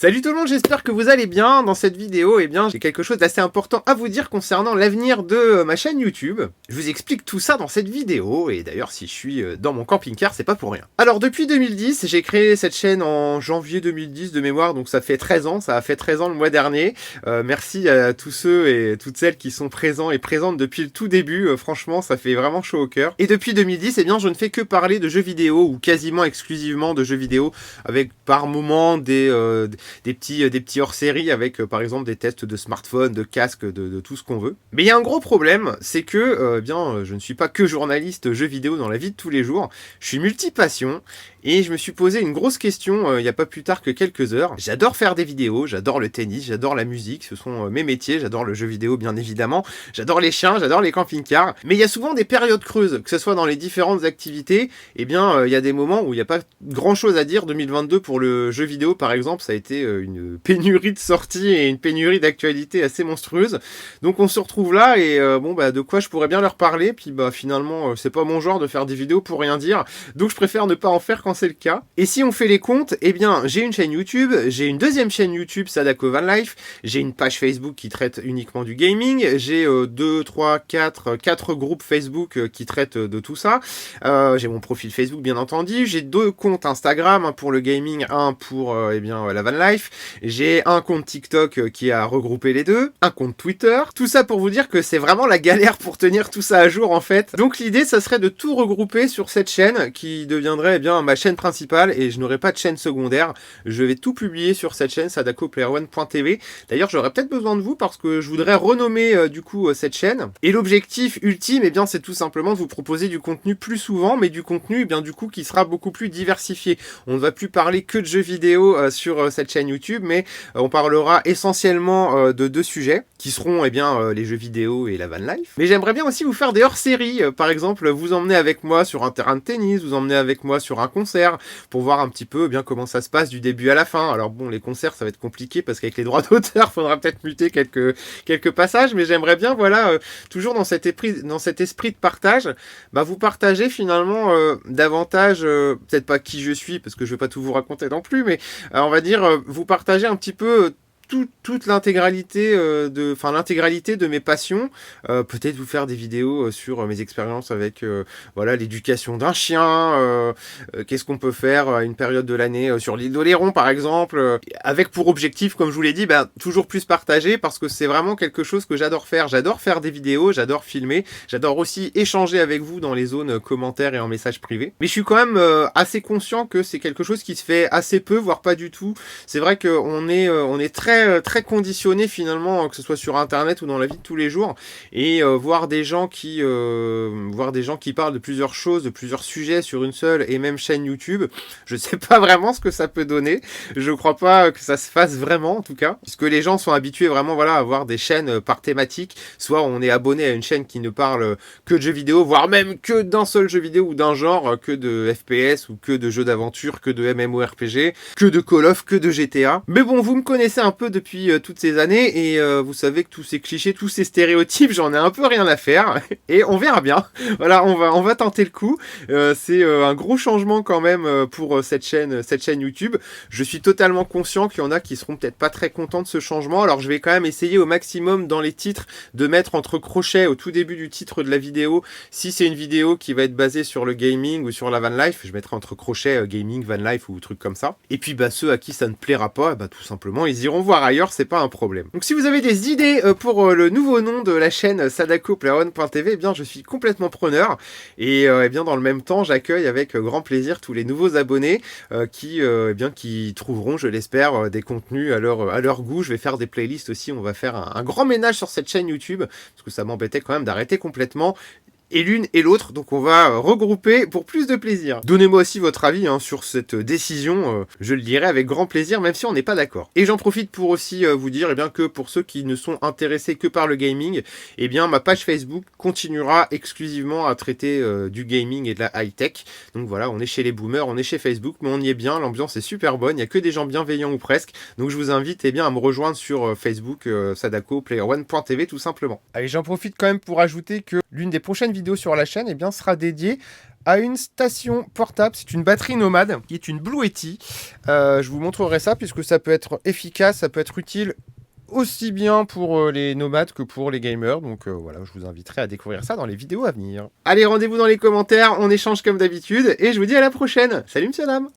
Salut tout le monde, j'espère que vous allez bien. Dans cette vidéo, j'ai quelque chose d'assez important à vous dire concernant l'avenir de ma chaîne YouTube. Je vous explique tout ça dans cette vidéo, et d'ailleurs si je suis dans mon camping-car, c'est pas pour rien. Alors depuis 2010, j'ai créé cette chaîne en janvier 2010 de mémoire, donc ça fait 13 ans, ça a fait 13 ans le mois dernier. Merci à tous ceux et toutes celles qui sont présents et présentes depuis le tout début, franchement ça fait vraiment chaud au cœur. Et depuis 2010, je ne fais que parler de jeux vidéo, ou quasiment exclusivement de jeux vidéo, avec par moments des petits hors-série avec par exemple des tests de smartphone, de casque, de tout ce qu'on veut. Mais il y a un gros problème, c'est que je ne suis pas que journaliste jeux vidéo dans la vie de tous les jours, je suis multi-passion et je me suis posé une grosse question il n'y a pas plus tard que quelques heures. J'adore faire des vidéos, j'adore le tennis, j'adore la musique, ce sont mes métiers, j'adore le jeu vidéo bien évidemment, j'adore les chiens, j'adore les camping-cars, mais il y a souvent des périodes creuses, que ce soit dans les différentes activités, il y a des moments où il n'y a pas grand chose à dire. 2022 pour le jeu vidéo par exemple, ça a été une pénurie de sorties et une pénurie d'actualité assez monstrueuse. Donc on se retrouve là et de quoi je pourrais bien leur parler, puis finalement c'est pas mon genre de faire des vidéos pour rien dire, donc je préfère ne pas en faire quand c'est le cas. Et si on fait les comptes, j'ai une chaîne YouTube, j'ai une deuxième chaîne YouTube Sadako Van Life, j'ai une page Facebook qui traite uniquement du gaming, j'ai 4 groupes Facebook qui traitent de tout ça, j'ai mon profil Facebook bien entendu, j'ai 2 comptes Instagram, pour le gaming, un pour la Van Life, j'ai un compte TikTok qui a regroupé les deux, un compte Twitter, tout ça pour vous dire que c'est vraiment la galère pour tenir tout ça à jour en fait. Donc l'idée ça serait de tout regrouper sur cette chaîne qui deviendrait ma chaîne principale, et je n'aurai pas de chaîne secondaire, je vais tout publier sur cette chaîne sadakoplayer1.tv. D'ailleurs j'aurais peut-être besoin de vous parce que je voudrais renommer cette chaîne, et l'objectif ultime c'est tout simplement de vous proposer du contenu plus souvent, mais du contenu qui sera beaucoup plus diversifié. On ne va plus parler que de jeux vidéo sur cette chaîne YouTube, mais on parlera essentiellement de 2 sujets qui seront les jeux vidéo et la van life. Mais j'aimerais bien aussi vous faire des hors-séries, par exemple vous emmener avec moi sur un terrain de tennis, vous emmener avec moi sur un concert, pour voir un petit peu comment ça se passe du début à la fin. Alors bon, les concerts ça va être compliqué parce qu'avec les droits d'auteur, faudra peut-être muter quelques passages, mais j'aimerais bien toujours dans cet esprit de partage, vous partager finalement davantage, peut-être pas qui je suis parce que je vais pas tout vous raconter non plus, mais on va dire vous partager un petit peu toute l'intégralité l'intégralité de mes passions, peut-être vous faire des vidéos sur mes expériences avec l'éducation d'un chien, qu'est-ce qu'on peut faire à une période de l'année sur l'île d'Oléron par exemple, avec pour objectif, comme je vous l'ai dit, toujours plus partager, parce que c'est vraiment quelque chose que j'adore faire des vidéos, j'adore filmer, j'adore aussi échanger avec vous dans les zones commentaires et en messages privés, mais je suis quand même assez conscient que c'est quelque chose qui se fait assez peu, voire pas du tout. C'est vrai qu'on est très conditionné finalement, que ce soit sur internet ou dans la vie de tous les jours, et voir des gens qui parlent de plusieurs choses, de plusieurs sujets sur une seule et même chaîne YouTube, je sais pas vraiment ce que ça peut donner. Je crois pas que ça se fasse vraiment, en tout cas, puisque les gens sont habitués vraiment à avoir des chaînes par thématique. Soit on est abonné à une chaîne qui ne parle que de jeux vidéo, voire même que d'un seul jeu vidéo ou d'un genre, que de FPS ou que de jeux d'aventure, que de MMORPG, que de Call of, que de GTA. Mais bon, vous me connaissez un peu depuis toutes ces années, et vous savez que tous ces clichés, tous ces stéréotypes, j'en ai un peu rien à faire, et on verra bien. Voilà, on va tenter le coup. C'est un gros changement quand même pour cette chaîne YouTube. Je suis totalement conscient qu'il y en a qui seront peut-être pas très contents de ce changement, alors je vais quand même essayer au maximum dans les titres de mettre entre crochets au tout début du titre de la vidéo, si c'est une vidéo qui va être basée sur le gaming ou sur la van life, je mettrai entre crochets gaming, van life ou trucs comme ça. Et puis ceux à qui ça ne plaira pas, tout simplement ils iront voir ailleurs, c'est pas un problème. Donc si vous avez des idées pour le nouveau nom de la chaîne sadakoplayer1.tv, je suis complètement preneur, et dans le même temps j'accueille avec grand plaisir tous les nouveaux abonnés qui trouveront, je l'espère, des contenus à leur goût. Je vais faire des playlists aussi, on va faire un grand ménage sur cette chaîne YouTube, parce que ça m'embêtait quand même d'arrêter complètement et l'une et l'autre, donc on va regrouper pour plus de plaisir. Donnez-moi aussi votre avis sur cette décision, je le dirai avec grand plaisir, même si on n'est pas d'accord. Et j'en profite pour aussi vous dire que pour ceux qui ne sont intéressés que par le gaming, ma page Facebook continuera exclusivement à traiter du gaming et de la high-tech. Donc voilà, on est chez les boomers, on est chez Facebook, mais on y est bien, l'ambiance est super bonne, il n'y a que des gens bienveillants ou presque, donc je vous invite à me rejoindre sur Facebook, sadakoplayer1.tv tout simplement. Allez, j'en profite quand même pour ajouter que l'une des prochaines vidéos vidéos sur la chaîne, eh bien, sera dédiée à une station portable. C'est une batterie nomade qui est une Blue Yeti. Je vous montrerai ça puisque ça peut être efficace, ça peut être utile aussi bien pour les nomades que pour les gamers. Donc voilà, je vous inviterai à découvrir ça dans les vidéos à venir. Allez, rendez-vous dans les commentaires, on échange comme d'habitude et je vous dis à la prochaine. Salut monsieur dame.